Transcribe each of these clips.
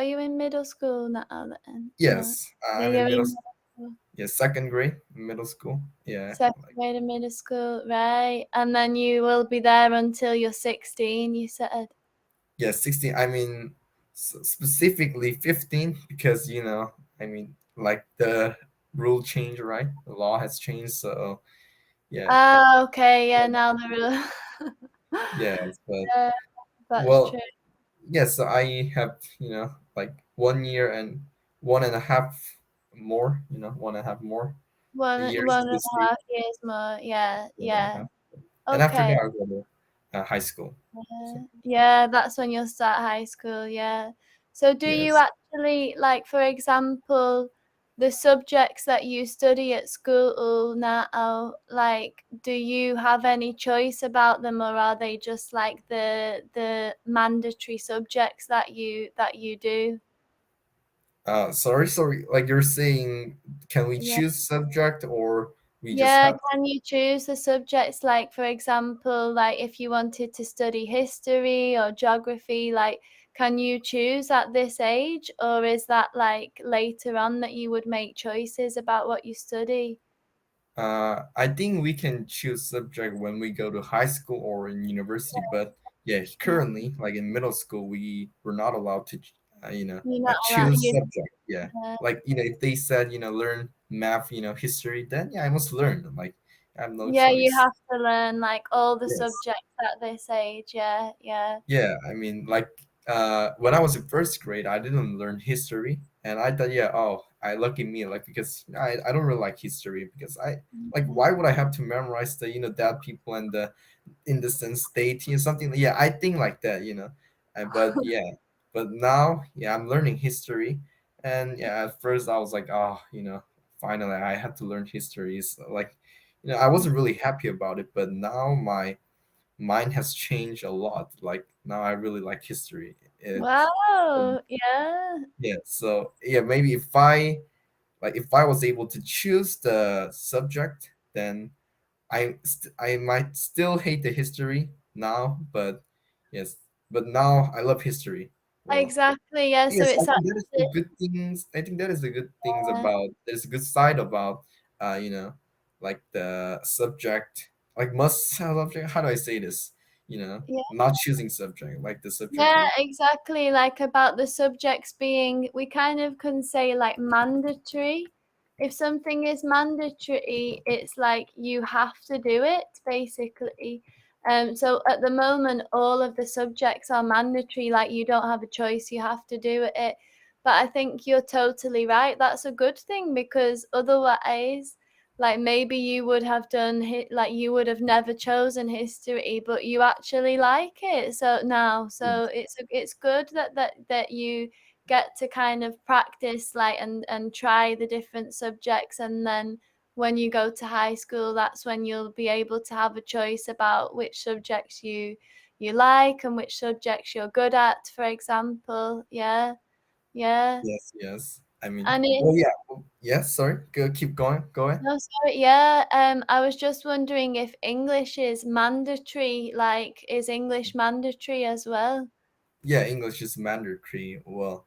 are you in middle school now then? No. Yes, Yeah, I'm you're in in middle. middle school. Yeah, second grade, middle school. Yeah, Second like grade of middle school, right? And then you will be there until you're 16, you said. yeah, 16. I mean, specifically 15 because I mean, like the rule change, right? The law has changed, so yeah, Ah, okay, yeah, now the rule. yes, but Yeah, that's true. well, yes. So I have like 1 year and 1.5 more. 1.5 more One years one and to a see. half years more. Yeah, 1.5, yeah. and after Okay. that I'll go to high school. So Yeah, that's when you'll start high school, yeah. So do you yes. actually, like, for example, the subjects that you study at school now, like, do you have any choice about them, or are they just like the mandatory subjects that you do? Sorry. Like you're saying, can we Yeah. choose subject or we just Yeah, have to? can you choose the subjects, like, for example, like if you wanted to study history or geography, like, can you choose at this age, or is that like later on that you would make choices about what you study? I think we can choose subject when we go to high school or in university, but yeah, currently, like in middle school, we were not allowed to, You're not allowed, choose subject. Yeah, uh, like if they said learn math, history, then yeah, I must learn. Like I have no yeah, you choice. have to learn like all the Yes. subjects at this age. Yeah, yeah. Yeah, I mean, like when I was in first grade, I didn't learn history, and I thought, yeah, oh, I lucky me, like because I don't really like history because I like Mhm. why would I have to memorize the dead people and the in the sense deity or something? Yeah, I think like that. But yeah, but now yeah, I'm learning history, and yeah, at first I was like, oh, finally I had to learn history. So like, I wasn't really happy about it, but now my mine has changed a lot. Like now I really like history. Wow, yeah. Yeah, so yeah, maybe if I was able to choose the subject, then I might still hate the history now, but yes, but now I love history. Well, Exactly, yeah. So yes, I it's think that is the actually, good things. I think that is the good things uh, about. There's a good side about, uh, you know, like the subject, like must subject. How do I say this? yeah. Not choosing subject, like the subject Yeah, is. exactly. Like about the subjects being, we kind of can say like mandatory. If something is mandatory, it's like you have to do it, basically. So at the moment, all of the subjects are mandatory, like you don't have a choice, you have to do it. But I think you're totally right. That's a good thing because otherwise, like maybe you would have done like you would have never chosen history, but you actually like it so now, so it's good that you get to kind of practice, like, and try the different subjects, and then when you go to high school, that's when you'll be able to have a choice about which subjects you like and which subjects you're good at, for example. Yeah, yeah. Yes, yes. I mean, And well, it's yeah, yes. Sorry, go keep going. Go ahead. No, sorry. Yeah, I was just wondering if English is mandatory, like, is English mandatory as well? Yeah, English is mandatory. Well,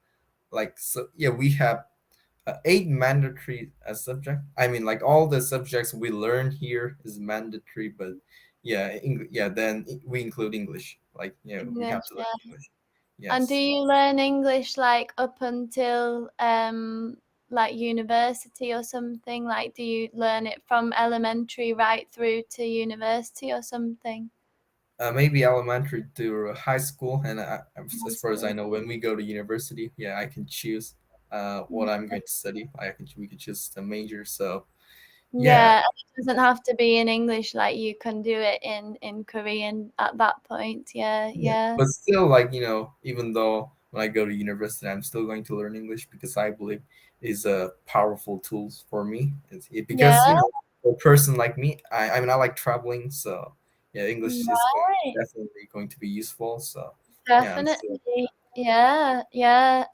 like so, yeah, we have 8 mandatory subject. I mean, like all the subjects we learn here is mandatory, but yeah, yeah, then we include English. Like, we have English, to learn yeah. English. And do Yes. you learn English like up until like university or something? Like, do you learn it from elementary right through to university or something? Maybe elementary to high school, and High as far as I school. know, when we go to university, yeah, I can choose what I'm going to study. We can choose the major. So yeah, Yeah, and it doesn't have to be in English, like you can do it in Korean at that point. Yeah, yeah. yeah. But still, like even though when I go to university, I'm still going to learn English because I believe is a powerful tools for me. Yeah, Because for a person like me, I mean I like traveling, so yeah, English is right. definitely going to be useful. So yeah, I'm still. Definitely. Yeah, yeah.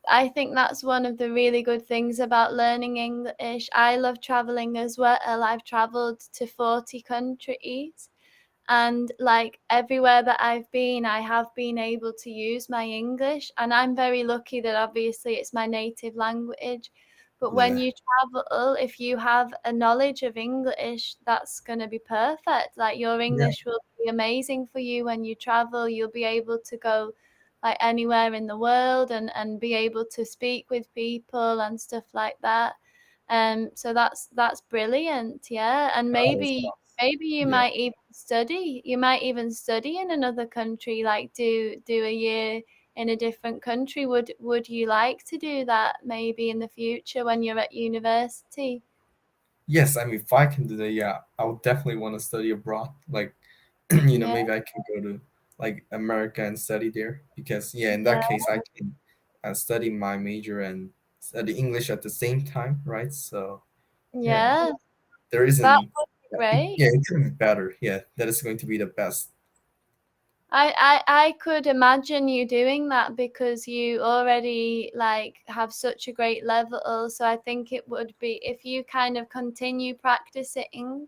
I think that's one of the really good things about learning English. I love traveling as well. I've traveled to 40 countries, and like everywhere that I've been, I have been able to use my English, and I'm very lucky that obviously it's my native language. But when Yeah, you travel, if you have a knowledge of English, that's going to be perfect. Like your yeah, English will be amazing for you when you travel. You'll be able to go like anywhere in the world and be able to speak with people and stuff like that. So that's brilliant, yeah. And that was maybe you yeah. might even study. You might even study in another country, like do a year in a different country. Would you like to do that maybe in the future when you're at university? Yes, I mean, if I can do that, yeah, I would definitely want to study abroad. Like, Yeah, maybe I can go to like America and study there because, yeah, in that yeah, case, I can study my major and study English at the same time, right? So, yeah, yeah. there That isn't, would be great. yeah, it could be better. Yeah, that is going to be the best. I could imagine you doing that because you already like have such a great level. So I think it would be if you kind of continue practicing,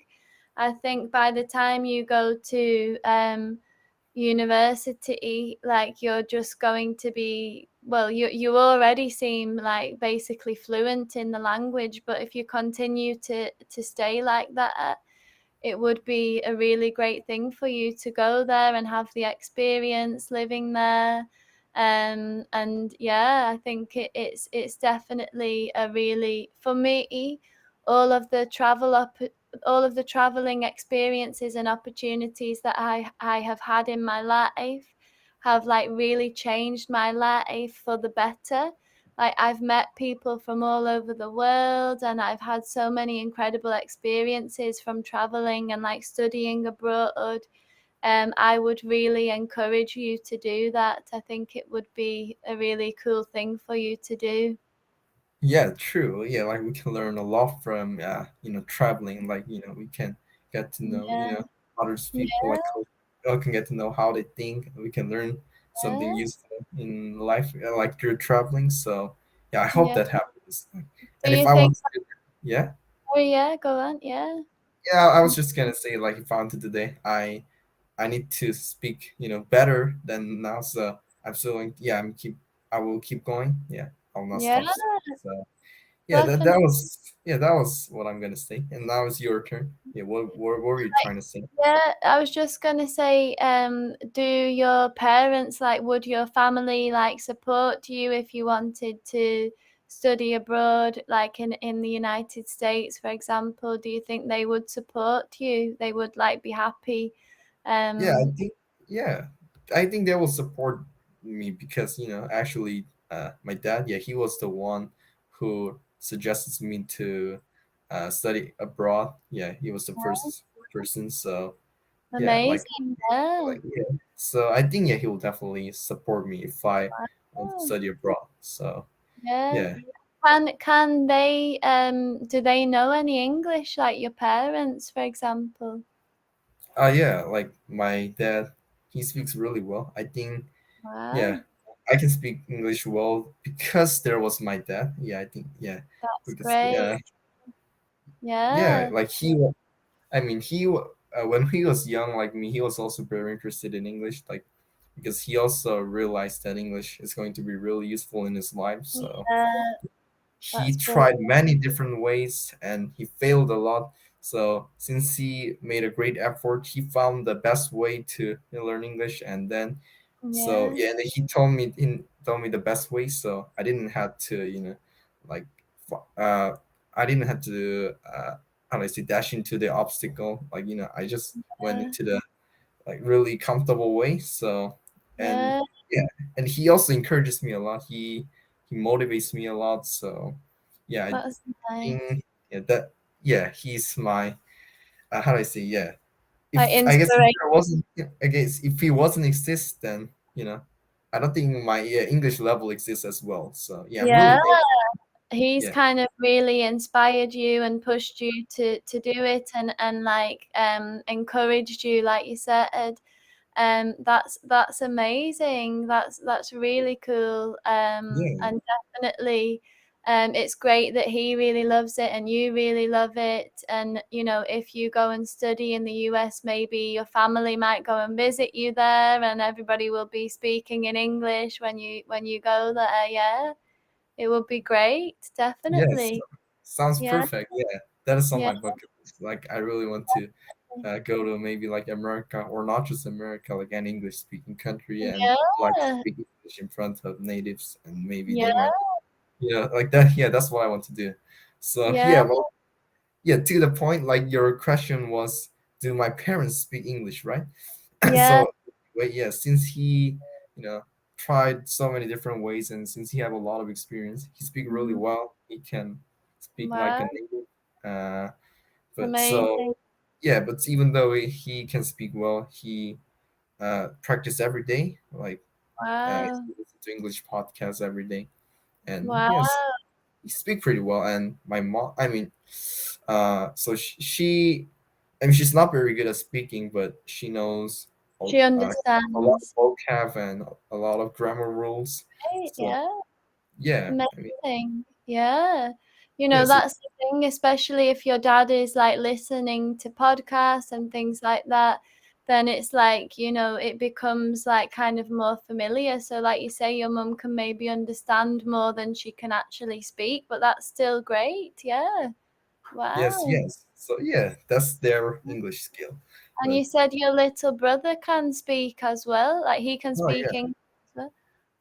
I think by the time you go to university, like you're just going to be well, you already seem like basically fluent in the language, but if you continue to stay like that, it would be a really great thing for you to go there and have the experience living there. And yeah, I think it's definitely a really for me, all of the all of the traveling experiences and opportunities that I have had in my life have like really changed my life for the better. Like I've met people from all over the world and I've had so many incredible experiences from traveling and like studying abroad. I would really encourage you to do that. I think it would be a really cool thing for you to do. Yeah, true. Yeah, like we can learn a lot from traveling. Like we can get to know Yeah, others people yeah, like can get to know how they think. We can learn something useful in life like through traveling. So yeah, I hope yeah. that happens. Do And if you I think? want to, yeah, Oh yeah, go on. Yeah, yeah, I was just gonna say like if I want to today, I need to speak better than now. So I'm still going. Yeah, I will keep going. Yeah, I'll not yeah, stop studying. So. Yeah, that definitely. was that was what I'm gonna say. And now it's your turn. Yeah, what were you trying to say? Yeah, I was just gonna say, do your parents like would your family like support you if you wanted to study abroad, like in the United States, for example? Do you think they would support you? They would like be happy? Yeah, Um, I think they will support me because actually my dad, yeah, he was the one who suggested me to study abroad. Yeah, he was the first person. So yeah, amazing. Yeah. so I think yeah he will definitely support me if I want to Wow. study abroad. So Yeah. yeah. Can they do they know any English, like your parents, for example? Yeah, like my dad, he speaks really well. I think, yeah, Wow, I can speak English well because there was my dad. Yeah, I think, yeah, that's because, great. yeah, Yeah. like I mean, when he was young, like me, he was also very interested in English, like, because he also realized that English is going to be really useful in his life. So, Yeah, he that's tried brilliant. many different ways and he failed a lot. So since he made a great effort, he found the best way to learn English. And then, so Yeah, yeah, and then he told me the best way. So I didn't have to, like, I didn't have to, how do I say, dash into the obstacle. Like, I just went yeah, into the like really comfortable way. So, and yeah. yeah, and he also encourages me a lot. He motivates me a lot. So, yeah, I That's nice. think yeah he's my how do I say, yeah. Like If I guess if inspiration. there wasn't I guess if he wasn't exist, then I don't think my English level exists as well. So yeah, I'm Yeah, really thankful. he's Yeah, kind of really inspired you and pushed you to do it and like encouraged you, like you said. That's amazing. That's really cool. yeah, And definitely. It's great that he really loves it and you really love it. And if you go and study in the US, maybe your family might go and visit you there, and everybody will be speaking in English when you go there. Yeah, it would be great, Yes, definitely. sounds Yeah, perfect. Yeah, that is on yeah, my bucket list. Like, I really want to go to maybe like America, or not just America, like an English speaking country, and like yeah, speak English in front of natives, and maybe yeah, they might, like that. Yeah, that's what I want to do. So yeah, yeah, well, yeah, to the point, like your question was, do my parents speak English, right? yeah. So wait, yeah, since he, you know, tried so many different ways, and since he have a lot of experience, he speak really Mhm. well. He can speak like a Wow, native. Uh, but so amazing. yeah, but even though he can speak well, he practice every day. Like, Wow, he listen to English podcasts every day, and wow. yes, he speak pretty well. And my mom, I mean, so she, I mean, she's not very good at speaking, but she knows She a lot of understands. vocab and a lot of grammar rules. Right, So yeah. yeah, I mean, Amazing. Yeah. yeah, so That's the thing, especially if your dad is like listening to podcasts and things like that, then it's like, it becomes like kind of more familiar. So, like you say, your mum can maybe understand more than she can actually speak, but that's still great. Yeah. yes, Wow. yes. So yeah, that's their English skill. And But you said your little brother can speak as well, like he can oh speak yeah, English as well.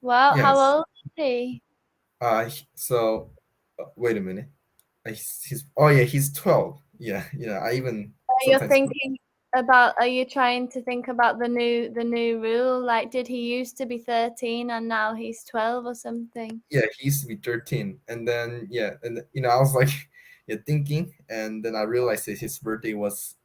Wow. How yes. old is he? So wait a minute. He's oh yeah, he's 12. Yeah, yeah. I even You're sometimes, thinking are you trying to think about the new rule? Like, did he used to be 13 and now he's 12 or something? yeah, he used to be 13, and then yeah, and I was like, yeah, thinking, and then I realized that his birthday was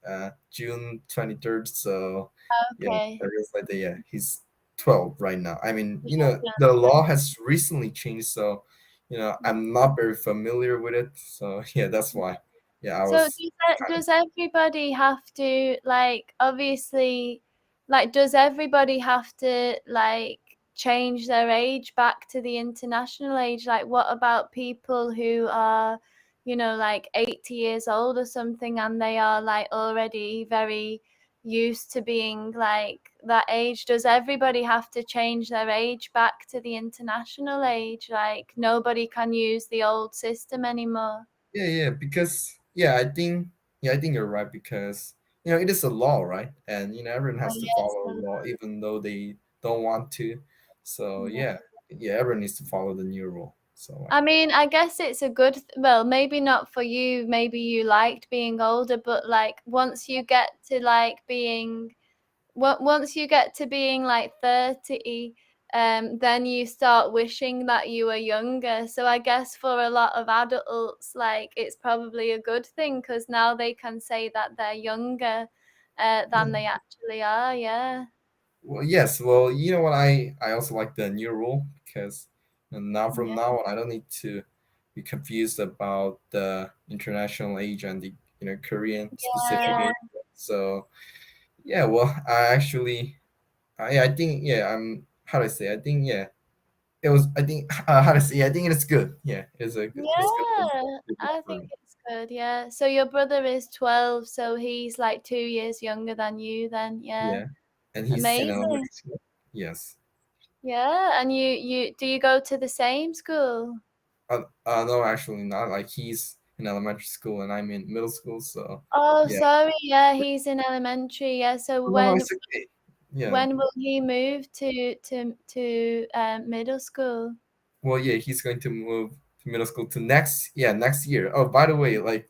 June 23rd. So yeah, I Okay. realized that, yeah, he's 12 right now. I mean, Yeah. the law has recently changed, so Yeah. I'm not very familiar with it. So yeah, that's why. Yeah, I So was kind of, does everybody have to, like, obviously, like, does everybody have to, like, change their age back to the international age? Like, what about people who are, like 80 years old or something, and they are like already very used to being like that age? Does everybody have to change their age back to the international age? Like, nobody can use the old system anymore? yeah, yeah, because yeah, I think you're right, because it is a law, right? And everyone Oh, has to yes. follow the law even though they don't want to. So yeah, yeah, everyone needs to follow the new rule. So I mean, I guess it's a good well, maybe not for you, maybe you liked being older, but, like, once you get to, like, being once you get to being, like, 30, then you start wishing that you were younger. So I guess for a lot of adults, like, it's probably a good thing because now they can say that they're younger, than yeah. they actually are, yeah. Well, yes. Well, you know what? I also like the new rule, because now from Yeah, now on, I don't need to be confused about the international age and the Korean specific yeah. age. So yeah, well, I think, yeah, how do I say? I think, yeah, it was. I think how to say? I think it's good. Yeah, it's good Yeah, I for think me. it's good. Yeah. So your brother is 12, so he's like 2 years younger than you then. Yeah. Yeah, and he's in Amazing. elementary school. Yes. Yeah. And you do you go to the same school? No, actually not. Like, he's in elementary school and I'm in middle school. So Oh, yeah. sorry. Yeah, he's in elementary. Yeah. So Oh, no, no, it's okay. Yeah. when will he move to middle school? Well, yeah, he's going to move to middle school to next year. Oh, by the way, like,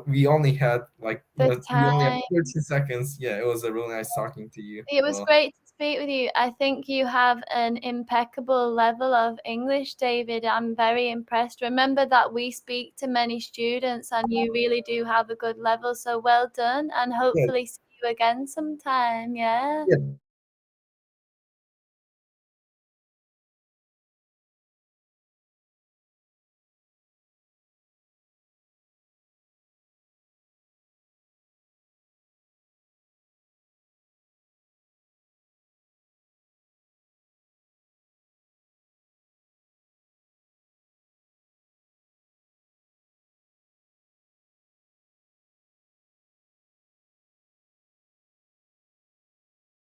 we only had like, The we only have time. 13 seconds. Yeah, it was a really nice talking to you. It was Well, great to speak with you. I think you have an impeccable level of English, David. I'm very impressed. Remember that we speak to many students and you really do have a good level. So well done and yeah, hopefully see you again sometime. Yeah. yeah,